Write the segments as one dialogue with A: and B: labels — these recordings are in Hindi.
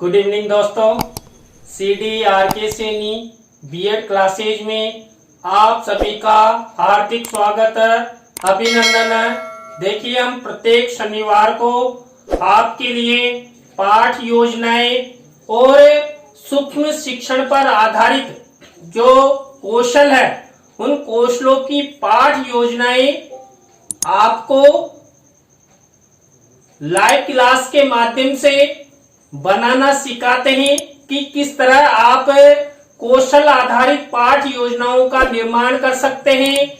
A: गुड इवनिंग दोस्तों, CDRK सैनी बीएड क्लासेज में आप सभी का हार्दिक स्वागत है, अभिनंदन है। देखिए, हम प्रत्येक शनिवार को आपके लिए पाठ योजनाएं और सूक्ष्म शिक्षण पर आधारित जो कौशल है उन कौशलों की पाठ योजनाएं आपको लाइव क्लास के माध्यम से बनाना सिखाते हैं कि किस तरह आप कौशल आधारित पाठ योजनाओं का निर्माण कर सकते हैं,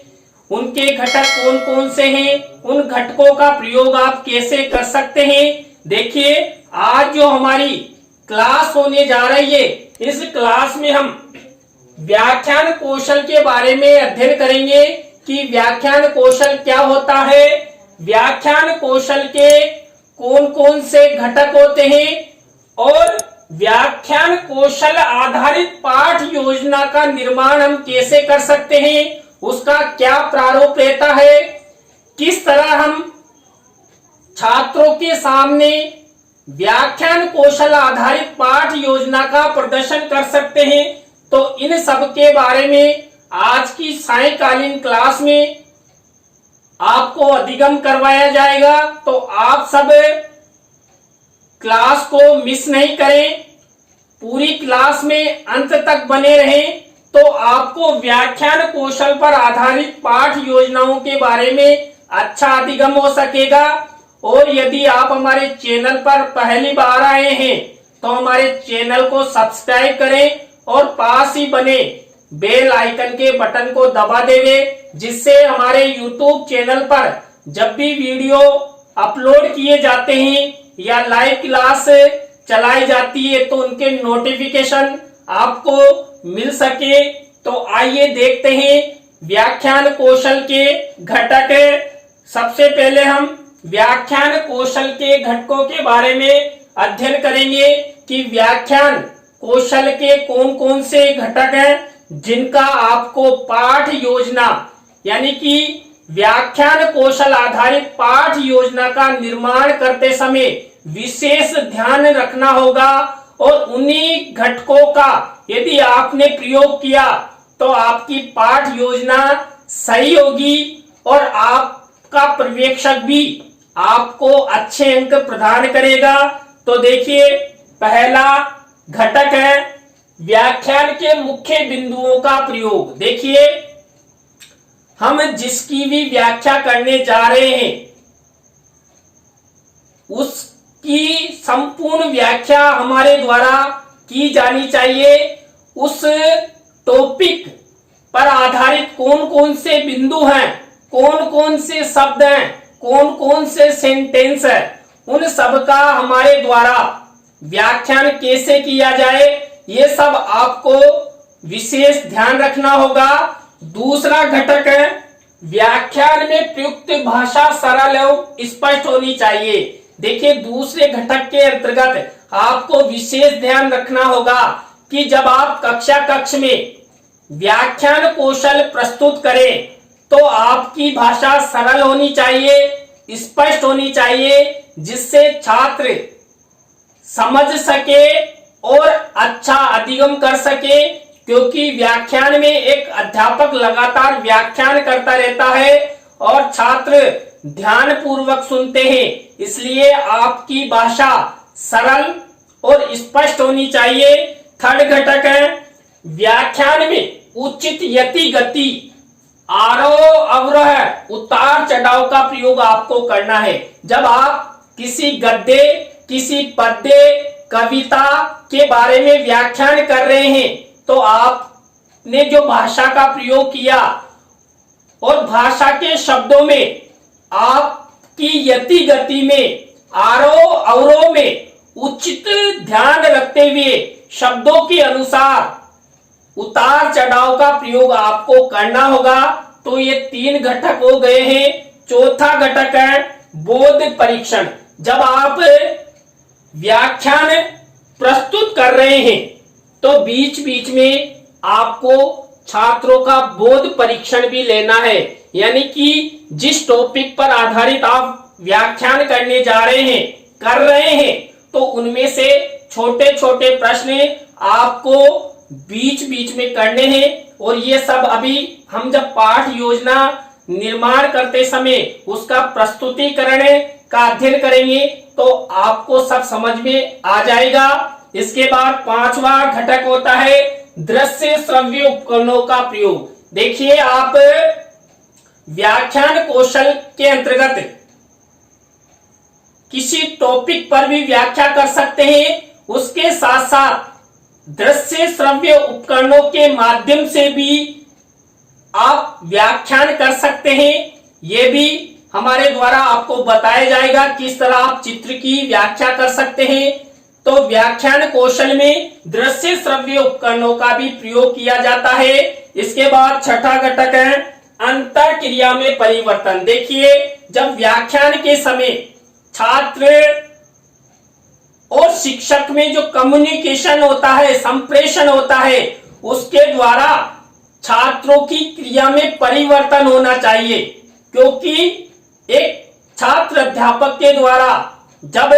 A: उनके घटक कौन कौन से हैं, उन घटकों का प्रयोग आप कैसे कर सकते हैं। देखिए, आज जो हमारी क्लास होने जा रही है, इस क्लास में हम व्याख्यान कौशल के बारे में अध्ययन करेंगे कि व्याख्यान कौशल क्या होता है, व्याख्यान कौशल के कौन कौन से घटक होते हैं और व्याख्यान कौशल आधारित पाठ योजना का निर्माण हम कैसे कर सकते हैं, उसका क्या प्रारूप रहता है, किस तरह हम छात्रों के सामने व्याख्यान कौशल आधारित पाठ योजना का प्रदर्शन कर सकते हैं। तो इन सब के बारे में आज की सायंकालीन क्लास में आपको अधिगम करवाया जाएगा। तो आप सब क्लास को मिस नहीं करें, पूरी क्लास में अंत तक बने रहें, तो आपको व्याख्यान कौशल पर आधारित पाठ योजनाओं के बारे में अच्छा अधिगम हो सकेगा। और यदि आप हमारे चैनल पर पहली बार आए हैं तो हमारे चैनल को सब्सक्राइब करें और पास ही बने बेल आइकन के बटन को दबा देंगे, जिससे हमारे YouTube चैनल पर जब भी वीडियो अपलोड किए जाते हैं या लाइव क्लास चलाई जाती है तो उनके नोटिफिकेशन आपको मिल सके। तो आइए देखते हैं व्याख्यान कौशल के घटक। सबसे पहले हम व्याख्यान कौशल के घटकों के बारे में अध्ययन करेंगे कि व्याख्यान कौशल के कौन कौन से घटक हैं जिनका आपको पाठ योजना यानी कि व्याख्यान कौशल आधारित पाठ योजना का निर्माण करते समय विशेष ध्यान रखना होगा। और उन्हीं घटकों का यदि आपने प्रयोग किया तो आपकी पाठ योजना सही होगी और आपका पर्यवेक्षक भी आपको अच्छे अंक प्रदान करेगा। तो देखिए, पहला घटक है व्याख्यान के मुख्य बिंदुओं का प्रयोग। देखिए, हम जिसकी भी व्याख्या करने जा रहे हैं उसकी संपूर्ण व्याख्या हमारे द्वारा की जानी चाहिए। उस टॉपिक पर आधारित कौन कौन से बिंदु हैं, कौन कौन से शब्द हैं, कौन कौन से सेंटेंस है, उन सब का हमारे द्वारा व्याख्यान कैसे किया जाए, ये सब आपको विशेष ध्यान रखना होगा। दूसरा घटक है व्याख्यान में प्रयुक्त भाषा सरल एवं स्पष्ट होनी चाहिए। देखिए, दूसरे घटक के अंतर्गत आपको विशेष ध्यान रखना होगा कि जब आप कक्ष में व्याख्यान कौशल प्रस्तुत करें तो आपकी भाषा सरल होनी चाहिए, स्पष्ट होनी चाहिए, जिससे छात्र समझ सके और अच्छा अधिगम कर सके। क्योंकि व्याख्यान में एक अध्यापक लगातार व्याख्यान करता रहता है और छात्र ध्यान पूर्वक सुनते हैं, इसलिए आपकी भाषा सरल और स्पष्ट होनी चाहिए। थर्ड घटक है व्याख्यान में उचित यति गति, आरोह अवरोह, उतार चढ़ाव का प्रयोग आपको करना है। जब आप किसी गद्य, किसी पद्य, कविता के बारे में व्याख्यान कर रहे हैं तो आपने जो भाषा का प्रयोग किया और भाषा के शब्दों में आपकी यति गति में, आरोह अवरोह में उचित ध्यान रखते हुए शब्दों के अनुसार उतार चढ़ाव का प्रयोग आपको करना होगा। तो ये तीन घटक हो गए हैं। चौथा घटक है बोध परीक्षण। जब आप व्याख्यान प्रस्तुत कर रहे हैं तो बीच बीच में आपको छात्रों का बोध परीक्षण भी लेना है, यानी कि जिस टॉपिक पर आधारित आप व्याख्यान करने जा रहे हैं, कर रहे हैं, तो उनमें से छोटे छोटे प्रश्न आपको बीच बीच में करने हैं और ये सब अभी हम जब पाठ योजना निर्माण करते समय उसका प्रस्तुतिकरण का अध्ययन करेंगे तो आपको सब समझ में आ जाएगा। इसके बाद 5वां घटक होता है दृश्य श्रव्य उपकरणों का प्रयोग। देखिए, आप व्याख्यान कौशल के अंतर्गत किसी टॉपिक पर भी व्याख्या कर सकते हैं, उसके साथ साथ दृश्य श्रव्य उपकरणों के माध्यम से भी आप व्याख्यान कर सकते हैं। ये भी हमारे द्वारा आपको बताया जाएगा किस तरह आप चित्र की व्याख्या कर सकते हैं। तो व्याख्यान कौशल में दृश्य श्रव्य उपकरणों का भी प्रयोग किया जाता है। इसके बाद छठा घटक है अंतर क्रिया में परिवर्तन। देखिए, जब व्याख्यान के समय छात्र और शिक्षक में जो कम्युनिकेशन होता है, संप्रेषण होता है, उसके द्वारा छात्रों की क्रिया में परिवर्तन होना चाहिए। क्योंकि एक छात्र अध्यापक के द्वारा जब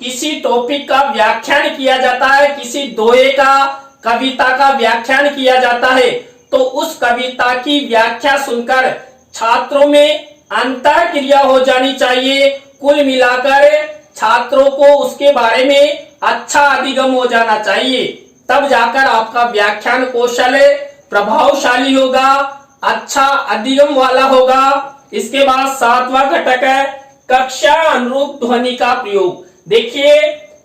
A: किसी टॉपिक का व्याख्यान किया जाता है, किसी दोहे का, कविता का व्याख्यान किया जाता है, तो उस कविता की व्याख्या सुनकर छात्रों में अंतर क्रिया हो जानी चाहिए। कुल मिलाकर छात्रों को उसके बारे में अच्छा अधिगम हो जाना चाहिए, तब जाकर आपका व्याख्यान कौशल प्रभावशाली होगा, अच्छा अधिगम वाला होगा। इसके बाद 7वां घटक है कक्षा अनुरूप ध्वनि का प्रयोग। देखिए,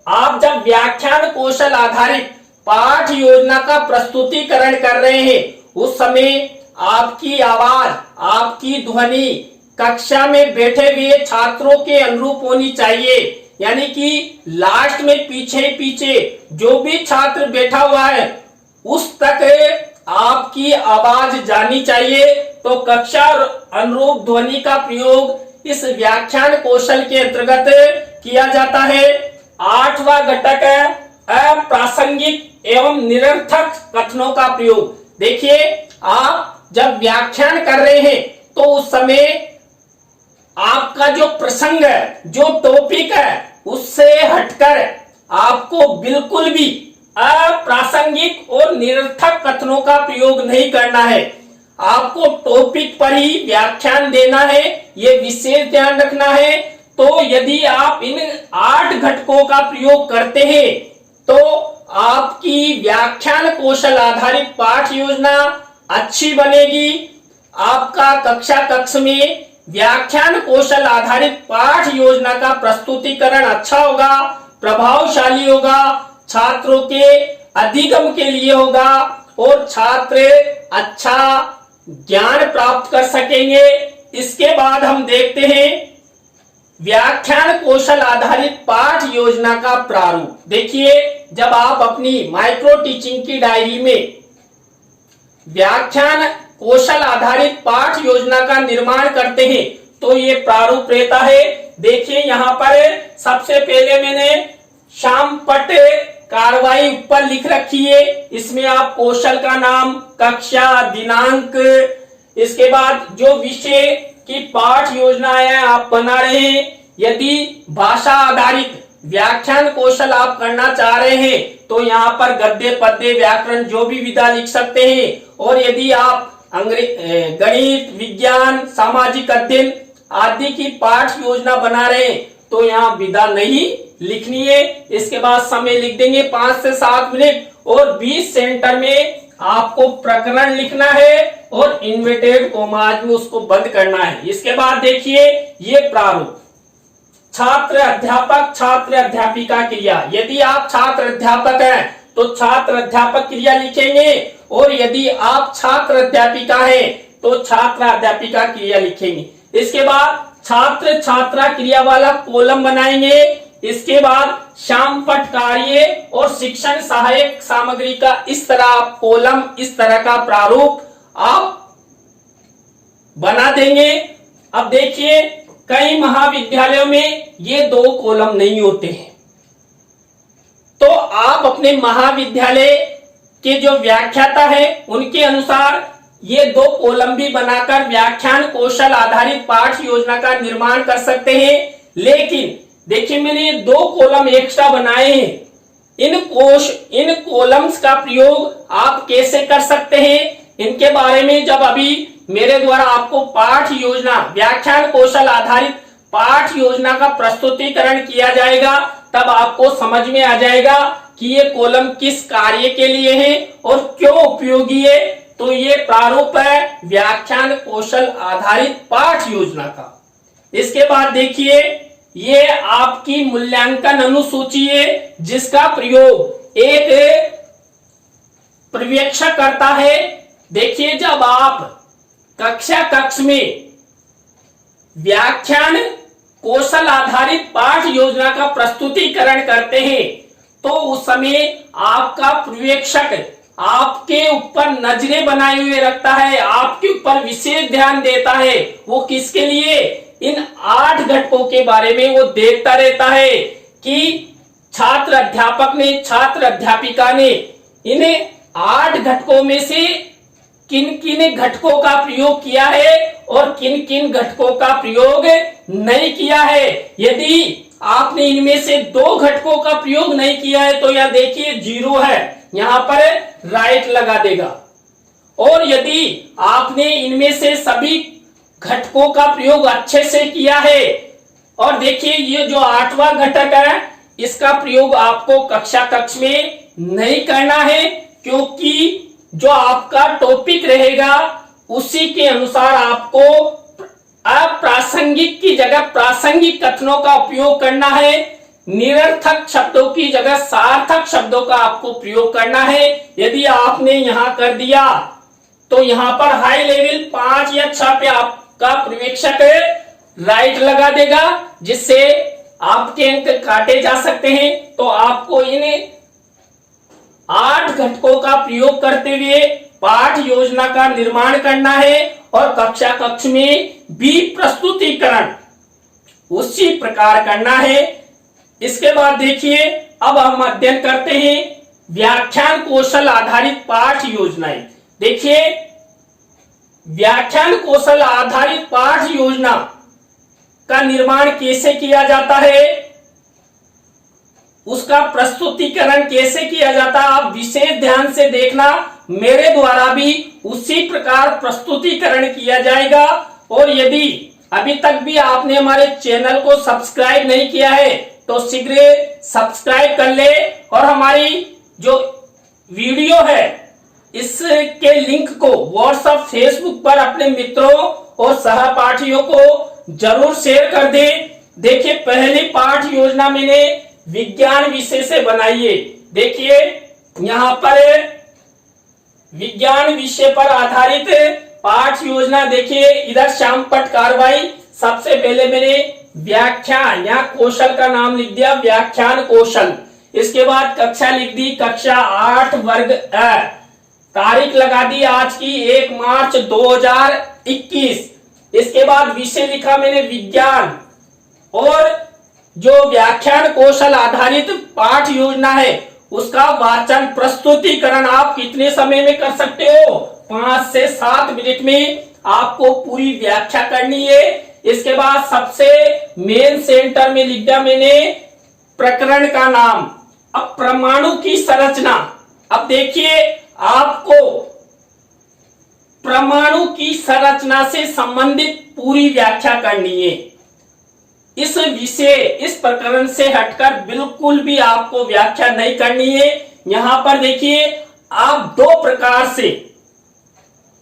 A: आप जब व्याख्यान कौशल आधारित पाठ योजना का प्रस्तुतिकरण कर रहे हैं, उस समय आपकी आवाज, आपकी ध्वनि कक्षा में बैठे हुए छात्रों के अनुरूप होनी चाहिए। यानी कि लास्ट में पीछे पीछे जो भी छात्र बैठा हुआ है उस तक आपकी आवाज जानी चाहिए। तो कक्षा अनुरूप ध्वनि का प्रयोग इस व्याख्यान कौशल के अंतर्गत किया जाता है। 8वां घटक है अप्रासंगिक एवं निरर्थक कथनों का प्रयोग। देखिए, आप जब व्याख्यान कर रहे हैं तो उस समय आपका जो प्रसंग है, जो टॉपिक है, उससे हटकर आपको बिल्कुल भी अप्रासंगिक और निरर्थक कथनों का प्रयोग नहीं करना है। आपको टॉपिक पर ही व्याख्यान देना है, ये विशेष ध्यान रखना है। तो यदि आप इन 8 घटकों का प्रयोग करते हैं तो आपकी व्याख्यान कौशल आधारित पाठ योजना अच्छी बनेगी। आपका कक्षा कक्ष में व्याख्यान कौशल आधारित पाठ योजना का प्रस्तुतिकरण अच्छा होगा, प्रभावशाली होगा, छात्रों के अधिगम के लिए होगा और छात्र अच्छा ज्ञान प्राप्त कर सकेंगे। इसके बाद हम देखते हैं व्याख्यान कौशल आधारित पाठ योजना का प्रारूप। देखिए, जब आप अपनी माइक्रो टीचिंग की डायरी में व्याख्यान कौशल आधारित पाठ योजना का निर्माण करते हैं तो ये प्रारूप रहता है। देखिए, यहाँ पर सबसे पहले मैंने शामपट कार्रवाई ऊपर लिख रखी है। इसमें आप कौशल का नाम, कक्षा, दिनांक, इसके बाद जो विषय की पाठ योजनाएं आप बना रहे हैं, यदि भाषा आधारित व्याख्यान कौशल आप करना चाह रहे हैं तो यहाँ पर गद्य, पद्य, व्याकरण जो भी विधा लिख सकते हैं। और यदि आप गणित, विज्ञान, सामाजिक अध्ययन आदि की पाठ योजना बना रहे हैं तो यहाँ विधा नहीं लिखनी है। इसके बाद समय लिख देंगे 5 से 7 मिनट और 20 सेंटर में आपको प्रकरण लिखना है और इन्वर्टेड कॉमास में उसको बंद करना है। इसके बाद देखिए ये प्रारूप छात्र अध्यापक, छात्र अध्यापिका क्रिया। यदि आप छात्र अध्यापक हैं तो छात्र अध्यापक क्रिया लिखेंगे और यदि आप छात्र अध्यापिका हैं तो छात्र अध्यापिका क्रिया लिखेंगे। इसके बाद छात्र छात्रा क्रिया वाला कॉलम बनाएंगे। इसके बाद शामपट कार्य और शिक्षण सहायक सामग्री का इस तरह कॉलम, इस तरह का प्रारूप आप बना देंगे। अब देखिए कई महाविद्यालयों में ये 2 कॉलम नहीं होते हैं, तो आप अपने महाविद्यालय के जो व्याख्याता है उनके अनुसार ये 2 कॉलम भी बनाकर व्याख्यान कौशल आधारित पाठ योजना का निर्माण कर सकते हैं। लेकिन देखिए मैंने 2 कॉलम एक्स्ट्रा बनाए हैं, इन कॉलम्स का प्रयोग आप कैसे कर सकते हैं, इनके बारे में जब अभी मेरे द्वारा आपको पाठ योजना, व्याख्यान कौशल आधारित पाठ योजना का प्रस्तुतिकरण किया जाएगा, तब आपको समझ में आ जाएगा कि ये कॉलम किस कार्य के लिए है और क्यों उपयोगी है। तो ये प्रारूप है व्याख्यान कौशल आधारित पाठ योजना का। इसके बाद देखिए, ये आपकी मूल्यांकन अनुसूची है, जिसका प्रयोग एक पर्यवेक्षक करता है। देखिए, जब आप कक्ष में व्याख्यान कौशल आधारित पाठ योजना का प्रस्तुतिकरण करते हैं, तो उस समय आपका पर्यवेक्षक आपके ऊपर नजरें बनाए हुए रखता है, आपके ऊपर विशेष ध्यान देता है। वो किसके लिए? इन 8 घटकों के बारे में वो देखता रहता है कि छात्र अध्यापक ने, छात्र अध्यापिका ने इन 8 घटकों में से किन किन घटकों का प्रयोग किया है और किन किन घटकों का प्रयोग नहीं किया है। यदि आपने इनमें से 2 घटकों का प्रयोग नहीं किया है तो यह देखिए 0 है, यहां पर राइट लगा देगा। और यदि आपने इनमें से सभी घटकों का प्रयोग अच्छे से किया है, और देखिए ये जो 8वां घटक है, इसका प्रयोग आपको कक्ष में नहीं करना है, क्योंकि जो आपका टॉपिक रहेगा उसी के अनुसार आपको अप्रासंगिक की जगह प्रासंगिक कथनों का उपयोग करना है। निरर्थक शब्दों की जगह सार्थक शब्दों का आपको प्रयोग करना है। यदि आपने यहां कर दिया तो यहां पर हाई लेवल 5 या 6 पे आपका पर्यवेक्षक राइट लगा देगा, जिससे आपके अंक काटे जा सकते हैं। तो आपको इन 8 घटकों का प्रयोग करते हुए पाठ योजना का निर्माण करना है और कक्ष में भी प्रस्तुतिकरण उसी प्रकार करना है। इसके बाद देखिए, अब हम अध्ययन करते हैं व्याख्यान कौशल आधारित पाठ योजनाएं। देखिए, व्याख्यान कौशल आधारित पाठ योजना का निर्माण कैसे किया जाता है, उसका प्रस्तुतिकरण कैसे किया जाता है, आप विशेष ध्यान से देखना। मेरे द्वारा भी उसी प्रकार प्रस्तुतिकरण किया जाएगा। और यदि अभी तक भी आपने हमारे चैनल को सब्सक्राइब नहीं किया है तो शीघ्र सब्सक्राइब कर ले, और हमारी जो वीडियो है इसके लिंक को व्हाट्सएप, फेसबुक पर अपने मित्रों और सहपाठियों को जरूर शेयर कर दे। देखिए, पहली पाठ योजना मैंने विज्ञान विषय से बनाई है। देखिए, यहाँ पर विज्ञान विषय पर आधारित पाठ योजना। देखिए, इधर श्यामपट्ट कार्रवाई। सबसे पहले मैंने व्याख्यान या कौशल का नाम लिख दिया, व्याख्यान कौशल। इसके बाद कक्षा लिख दी, कक्षा 8 वर्ग अ। तारीख लगा दी आज की 1 मार्च 2021। इसके बाद विषय लिखा मैंने विज्ञान। और जो व्याख्यान कौशल आधारित पाठ योजना है उसका वाचन प्रस्तुतिकरण आप कितने समय में कर सकते हो? 5 से 7 मिनट में आपको पूरी व्याख्या करनी है। इसके बाद सबसे मेन सेंटर में लिख दिया मैंने प्रकरण का नाम। अब परमाणु की संरचना। अब देखिए, आपको परमाणु की संरचना से संबंधित पूरी व्याख्या करनी है। इस विषय, इस प्रकरण से हटकर बिल्कुल भी आपको व्याख्या नहीं करनी है। यहां पर देखिए, आप 2 प्रकार से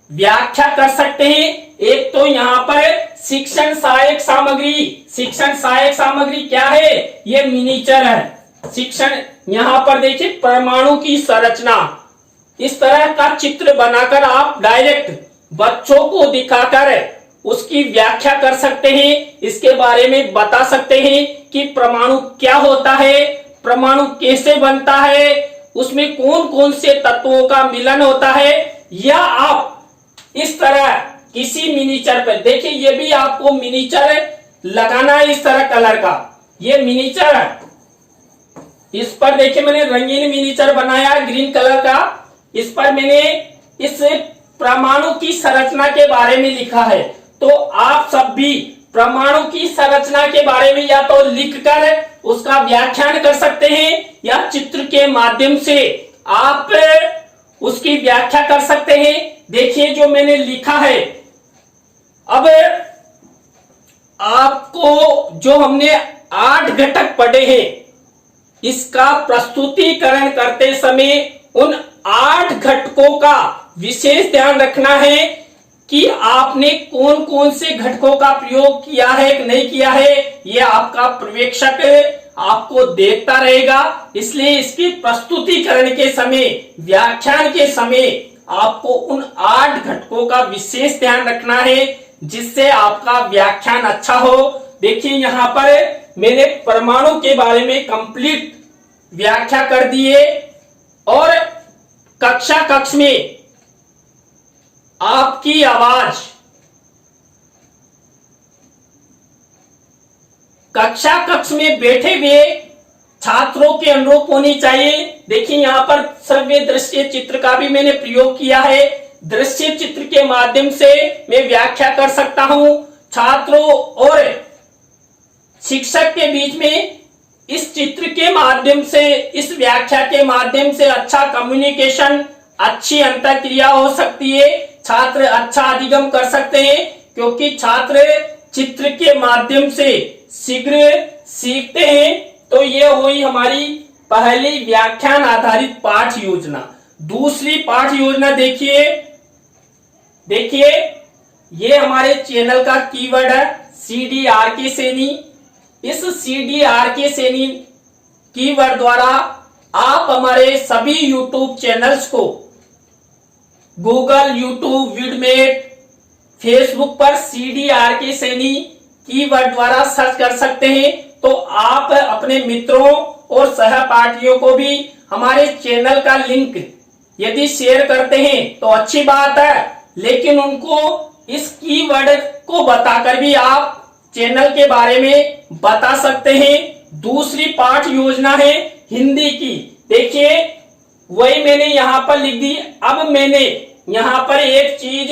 A: व्याख्या कर सकते हैं। एक तो यहाँ पर शिक्षण सहायक सामग्री। शिक्षण सहायक सामग्री क्या है? ये मिनीचर है। शिक्षण, यहाँ पर देखिए परमाणु की संरचना, इस तरह का चित्र बनाकर आप डायरेक्ट बच्चों को दिखाकर उसकी व्याख्या कर सकते हैं। इसके बारे में बता सकते हैं कि परमाणु क्या होता है, परमाणु कैसे बनता है, उसमें कौन कौन से तत्वों का मिलन होता है। या आप इस तरह किसी मिनीचर पर देखिए, ये भी आपको मिनीचर लगाना है इस तरह कलर का। ये मिनीचर है, इस पर देखिए मैंने रंगीन मिनीचर बनाया ग्रीन कलर का। इस पर मैंने इस परमाणु की संरचना के बारे में लिखा है। तो आप सब भी परमाणु की संरचना के बारे में या तो लिखकर उसका व्याख्यान कर सकते हैं या चित्र के माध्यम से आप उसकी व्याख्या कर सकते हैं। देखिए जो मैंने लिखा है, अब आपको जो हमने 8 घटक पढ़े हैं, इसका प्रस्तुतिकरण करते समय उन 8 घटकों का विशेष ध्यान रखना है कि आपने कौन कौन से घटकों का प्रयोग किया है कि नहीं किया है। यह आपका पर्यवेक्षक आपको देखता रहेगा, इसलिए इसकी प्रस्तुतिकरण के समय, व्याख्यान के समय आपको उन 8 घटकों का विशेष ध्यान रखना है, जिससे आपका व्याख्यान अच्छा हो। देखिए यहां पर मैंने परमाणु के बारे में कंप्लीट व्याख्या कर दी है, और कक्षा कक्ष में आपकी आवाज, कक्षा कक्ष में बैठे हुए छात्रों के अनुरूप होनी चाहिए। देखिए यहां पर श्रव्य दृश्य चित्र का भी मैंने प्रयोग किया है। दृश्य चित्र के माध्यम से मैं व्याख्या कर सकता हूं। छात्रों और शिक्षक के बीच में इस चित्र के माध्यम से, इस व्याख्या के माध्यम से अच्छा कम्युनिकेशन, अच्छी अंतरक्रिया हो सकती है। छात्र अच्छा अधिगम कर सकते हैं, क्योंकि छात्र चित्र के माध्यम से शीघ्र सीखते हैं। तो ये हुई हमारी पहली व्याख्यान आधारित पाठ योजना। दूसरी पाठ योजना देखिए, ये हमारे चैनल का कीवर्ड है CDRK सैनी। इस CDRK सैनी कीवर्ड द्वारा आप हमारे सभी YouTube चैनल्स को गूगल, यूट्यूब, विडमेट, फेसबुक पर CDRK सैनी कीवर्ड द्वारा सर्च कर सकते हैं। तो आप अपने मित्रों और सहपाठियों को भी हमारे चैनल का लिंक यदि शेयर करते हैं तो अच्छी बात है, लेकिन उनको इस कीवर्ड को बताकर भी आप चैनल के बारे में बता सकते हैं। दूसरी पाठ योजना है हिंदी की। देखिए वही मैंने यहां पर लिख दी। अब मैंने यहां पर एक चीज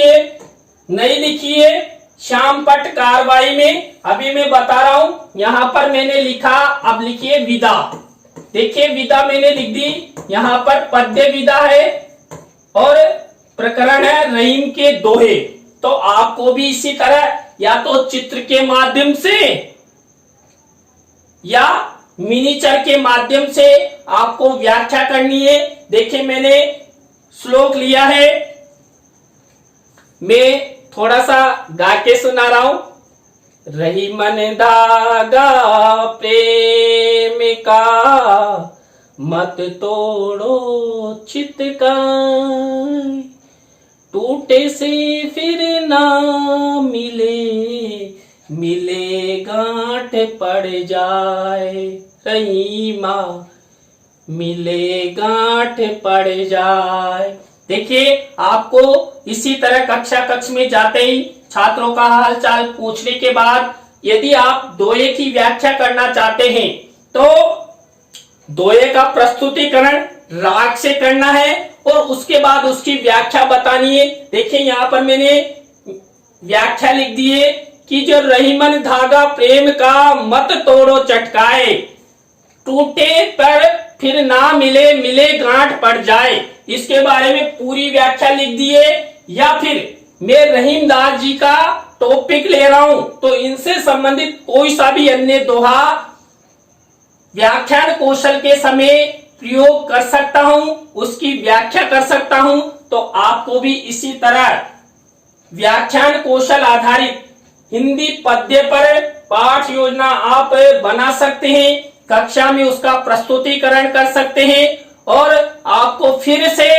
A: नई लिखी है श्यामपट्ट कार्रवाई में, अभी मैं बता रहा हूं। यहां पर मैंने लिखा, अब लिखिए विदा। देखिए विदा मैंने लिख दी। यहां पर पद्य विदा है और प्रकरण है रहीम के दोहे। तो आपको भी इसी तरह या तो चित्र के माध्यम से या मिनीचर के माध्यम से आपको व्याख्या करनी है। देखिए मैंने श्लोक लिया है, मैं थोड़ा सा गा के सुना रहा हूं। रही मन धागा प्रेम का, मत तोड़ो चित का, टूटे से फिर ना मिले, मिले गांठ पड़ जाए। रहीमा मिले गांठ पड़ जाए। देखिए आपको इसी तरह कक्षा कक्ष में जाते ही छात्रों का हालचाल पूछने के बाद यदि आप दोहे की व्याख्या करना चाहते हैं तो दोहे का प्रस्तुतिकरण राग से करना है और उसके बाद उसकी व्याख्या बतानी है। देखिए यहाँ पर मैंने व्याख्या लिख दी है कि जो रहीमन धागा प्रेम का, मत तोड़ो चटकाए, टूटे पर फिर ना मिले, मिले गांठ पड़ जाए। इसके बारे में पूरी व्याख्या लिख दी है। या फिर मैं रहीम दास जी का टॉपिक ले रहा हूं तो इनसे संबंधित कोई सा भी अन्य दोहा व्याख्यान कौशल के समय प्रयोग कर सकता हूं, उसकी व्याख्या कर सकता हूं। तो आपको भी इसी तरह व्याख्यान कौशल आधारित हिंदी पद्य पर पाठ योजना आप बना सकते हैं, कक्षा में उसका प्रस्तुतिकरण कर सकते हैं। और आपको फिर से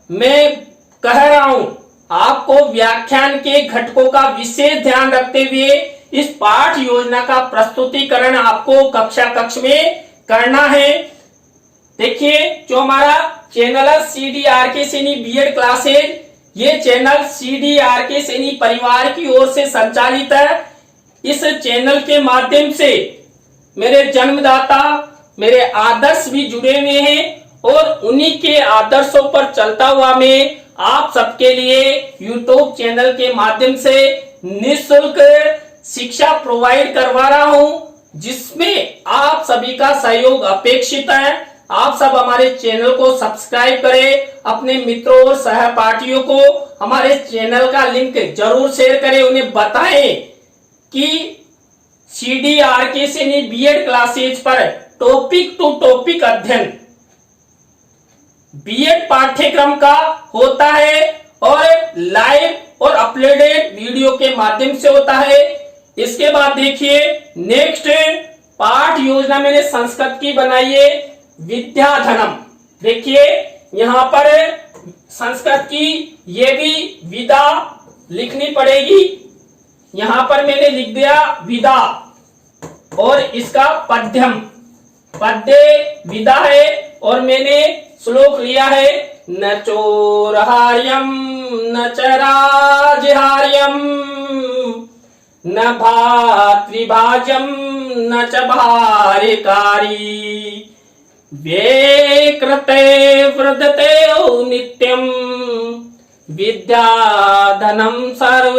A: मैं कह रहा हूं, आपको व्याख्यान के घटकों का विशेष ध्यान रखते हुए इस पाठ योजना का प्रस्तुतिकरण आपको कक्षा कक्ष में करना है। देखिए जो हमारा चैनल है CDRK सैनी बीएड क्लासेज, ये चैनल CDRK सैनी परिवार की ओर से संचालित है। इस चैनल के माध्यम से मेरे जन्मदाता, मेरे आदर्श भी जुड़े हुए हैं और उन्हीं के आदर्शों पर चलता हुआ मैं आप सबके लिए YouTube चैनल के माध्यम से निःशुल्क शिक्षा प्रोवाइड करवा रहा हूं, जिसमें आप सभी का सहयोग अपेक्षित है। आप सब हमारे चैनल को सब्सक्राइब करें, अपने मित्रों और सहपाठियों को हमारे चैनल का लिंक जरूर शेयर करें, उन्हें बताएं कि CDRK सैनी बीएड क्लासेज पर टॉपिक टू टॉपिक अध्ययन बीएड पाठ्यक्रम का होता है और लाइव और अपलोडेड वीडियो के माध्यम से होता है। इसके बाद देखिए नेक्स्ट पाठ योजना मैंने संस्कृत की बनाई है विद्याधनम। देखिए यहाँ पर संस्कृत की ये भी विदा लिखनी पड़ेगी। यहाँ पर मैंने लिख दिया विदा और इसका पद्यम, पद्य विदा है और मैंने श्लोक लिया है न चोरहार्यम न च राजहार्यम न भातृभाजम न च भार्यकारी वे कृते वृद्धते नित्यम विद्याधनम सर्व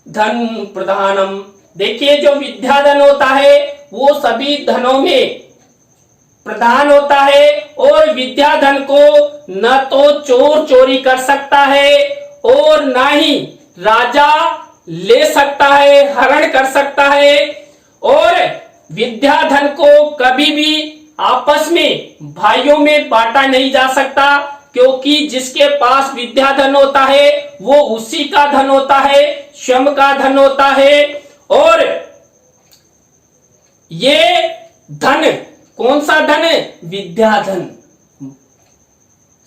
A: धन प्रधानम। देखिए जो विद्याधन होता है वो सभी धनों में प्रधान होता है और विद्याधन को न तो चोर चोरी कर सकता है और न ही राजा ले सकता है, हरण कर सकता है। और विद्याधन को कभी भी आपस में भाइयों में बांटा नहीं जा सकता, क्योंकि जिसके पास विद्याधन होता है वो उसी का धन होता है, स्वयं का धन होता है। और ये धन कौन सा धन है? विद्याधन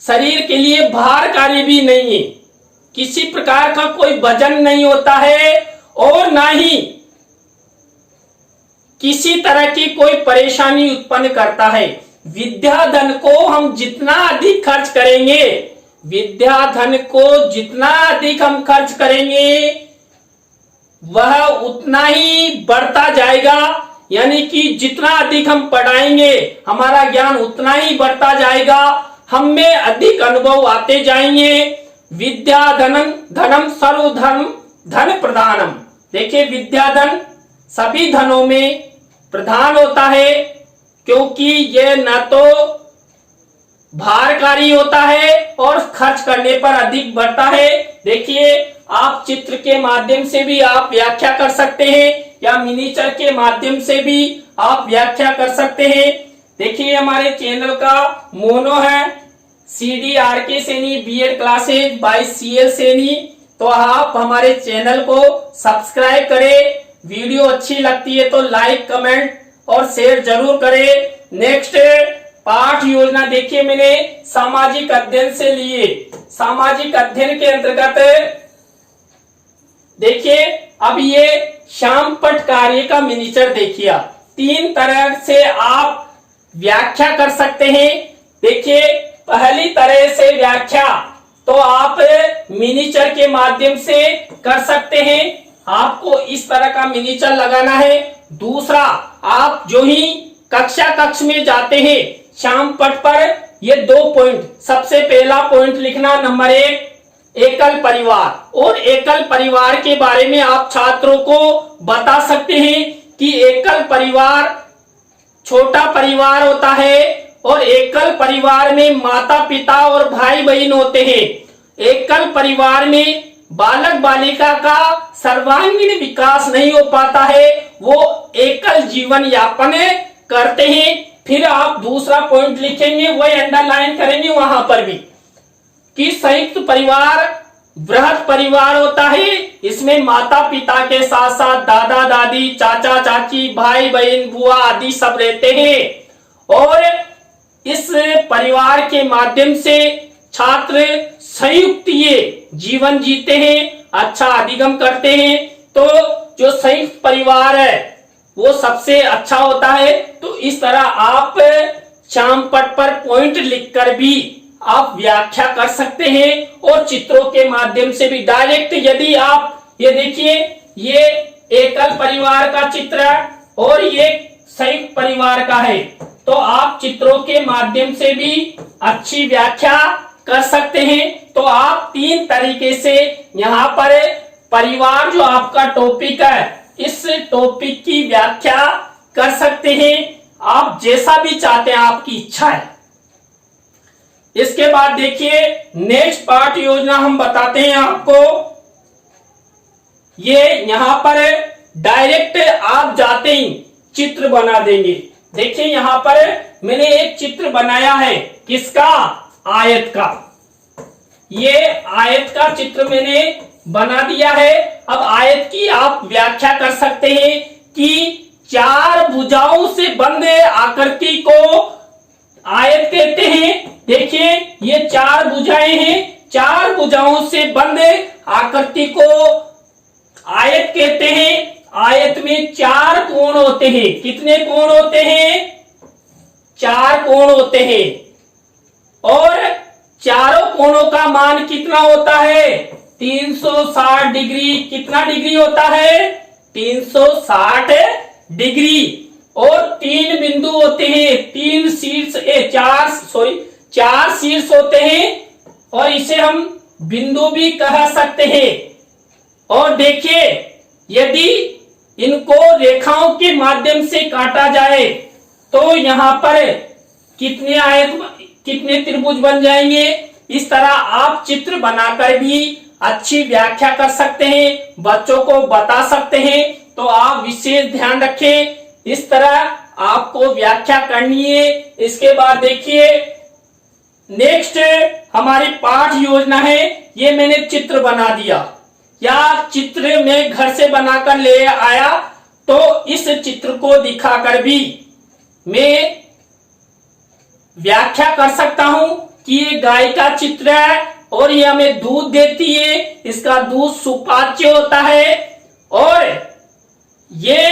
A: शरीर के लिए भारकारी भी नहीं है, किसी प्रकार का कोई वजन नहीं होता है और ना ही किसी तरह की कोई परेशानी उत्पन्न करता है। विद्याधन को हम जितना अधिक खर्च करेंगे, विद्याधन को जितना अधिक हम खर्च करेंगे वह उतना ही बढ़ता जाएगा। यानी कि जितना अधिक हम पढ़ाएंगे हमारा ज्ञान उतना ही बढ़ता जाएगा, हम में अधिक अनुभव आते जाएंगे। विद्याधनम धनम सर्वधर्म धन प्रधानम। देखिए विद्याधन सभी धनों में प्रधान होता है, क्योंकि यह न तो भारकारी होता है और खर्च करने पर अधिक बढ़ता है। देखिए आप चित्र के माध्यम से भी आप व्याख्या कर सकते हैं या मिनीचर के माध्यम से भी आप व्याख्या कर सकते हैं। देखिए हमारे चैनल का मोनो है CDRK Saini BEd classes by CL Saini. तो आप हमारे चैनल को सब्सक्राइब करें, वीडियो अच्छी लगती है तो लाइक कमेंट और शेयर जरूर करें। नेक्स्ट पाठ योजना देखिए मैंने सामाजिक अध्ययन से लिए। सामाजिक अध्ययन के अंतर्गत देखिए अब ये श्याम पट कार्य का मिनीचर देखिए, तीन तरह से आप व्याख्या कर सकते हैं। देखिए पहली तरह से व्याख्या तो आप मिनीचर के माध्यम से कर सकते हैं, आपको इस तरह का मिनीचर लगाना है। दूसरा आप जो ही कक्ष में जाते हैं श्याम पट पर ये 2 पॉइंट, सबसे पहला पॉइंट लिखना नंबर 1 एकल परिवार। और एकल परिवार के बारे में आप छात्रों को बता सकते हैं कि एकल परिवार छोटा परिवार होता है और एकल परिवार में माता पिता और भाई बहन होते हैं। एकल परिवार में बालक बालिका का सर्वांगीण विकास नहीं हो पाता है, वो एकल जीवन यापन करते हैं। फिर आप दूसरा पॉइंट लिखेंगे, वही अंडरलाइन करेंगे वहां पर भी कि संयुक्त परिवार बृहद परिवार होता है। इसमें माता पिता के साथ साथ दादा दादी चाचा चाची भाई बहन बुआ आदि सब रहते हैं और इस परिवार के माध्यम से छात्र संयुक्त ये जीवन जीते हैं, अच्छा अधिगम करते हैं। तो जो संयुक्त परिवार है वो सबसे अच्छा होता है। तो इस तरह आप श्याम पट पर पॉइंट लिखकर भी आप व्याख्या कर सकते हैं और चित्रों के माध्यम से भी डायरेक्ट। यदि आप ये देखिए ये एकल परिवार का चित्र है और ये संयुक्त परिवार का है, तो आप चित्रों के माध्यम से भी अच्छी व्याख्या कर सकते हैं। तो आप 3 तरीके से यहाँ पर परिवार जो आपका टॉपिक है इस टॉपिक की व्याख्या कर सकते हैं। आप जैसा भी चाहते हैं, आपकी इच्छा है। इसके बाद देखिए नेक्स्ट पार्ट योजना हम बताते हैं आपको। ये यहां पर डायरेक्ट आप जाते ही चित्र बना देंगे। देखिए यहां पर मैंने एक चित्र बनाया है, किसका? आयत का। ये आयत का चित्र मैंने बना दिया है। अब आयत की आप व्याख्या कर सकते हैं कि 4 भुजाओं से बंधे आकृति को आयत कहते हैं। देखिए ये 4 भुजाएं हैं, 4 भुजाओं से बंधे आकृति को आयत कहते हैं। आयत में 4 कोण होते हैं। कितने कोण होते हैं? 4 कोण होते हैं। और चारों कोणों का मान कितना होता है? 360 डिग्री। कितना डिग्री होता है? 360 डिग्री। और 3 बिंदु होते हैं, 4 शीर्ष होते हैं, और इसे हम बिंदु भी कह सकते हैं। और देखिए यदि इनको रेखाओं के माध्यम से काटा जाए तो यहां पर कितने त्रिभुज बन जाएंगे। इस तरह आप चित्र बनाकर भी अच्छी व्याख्या कर सकते हैं, बच्चों को बता सकते हैं। तो आप विशेष ध्यान रखें, इस तरह आपको व्याख्या करनी है। इसके बाद देखिए नेक्स्ट हमारी पाठ योजना है। ये मैंने चित्र बना दिया, या चित्र में घर से बनाकर ले आया, तो इस चित्र को दिखाकर भी मैं व्याख्या कर सकता हूं कि ये गाय का चित्र है और ये हमें दूध देती है। इसका दूध सुपाच्य होता है, और ये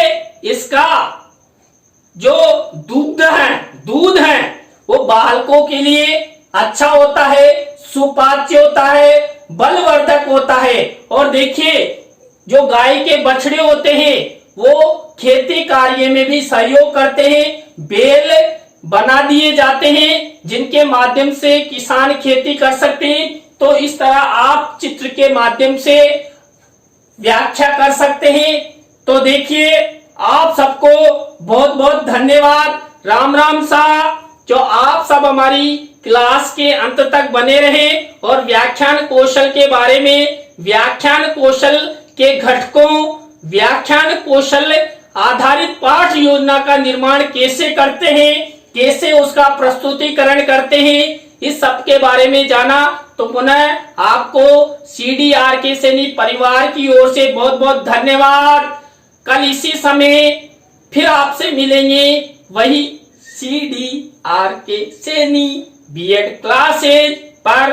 A: इसका जो दूध है वो बालकों के लिए अच्छा होता है, सुपाच्य होता है, बलवर्धक होता है। और देखिए जो गाय के बछड़े होते हैं वो खेती कार्य में भी सहयोग करते हैं। बेल बना दिए जाते हैं जिनके माध्यम से किसान खेती कर सकते हैं। तो इस तरह आप चित्र के माध्यम से व्याख्या कर सकते हैं। तो देखिए आप सबको बहुत बहुत धन्यवाद। राम राम सा। जो आप सब हमारी क्लास के अंत तक बने रहे और व्याख्यान कौशल के बारे में, व्याख्यान कौशल के घटकों, व्याख्यान कौशल आधारित पाठ योजना का निर्माण कैसे करते हैं, कैसे उसका प्रस्तुतिकरण करते हैं, इस सब के बारे में जाना। तो पुनः आपको CDRK सैनी परिवार की ओर से बहुत बहुत धन्यवाद। कल इसी समय फिर आपसे मिलेंगे, वही CDRK सैनी BEd क्लासेज पर।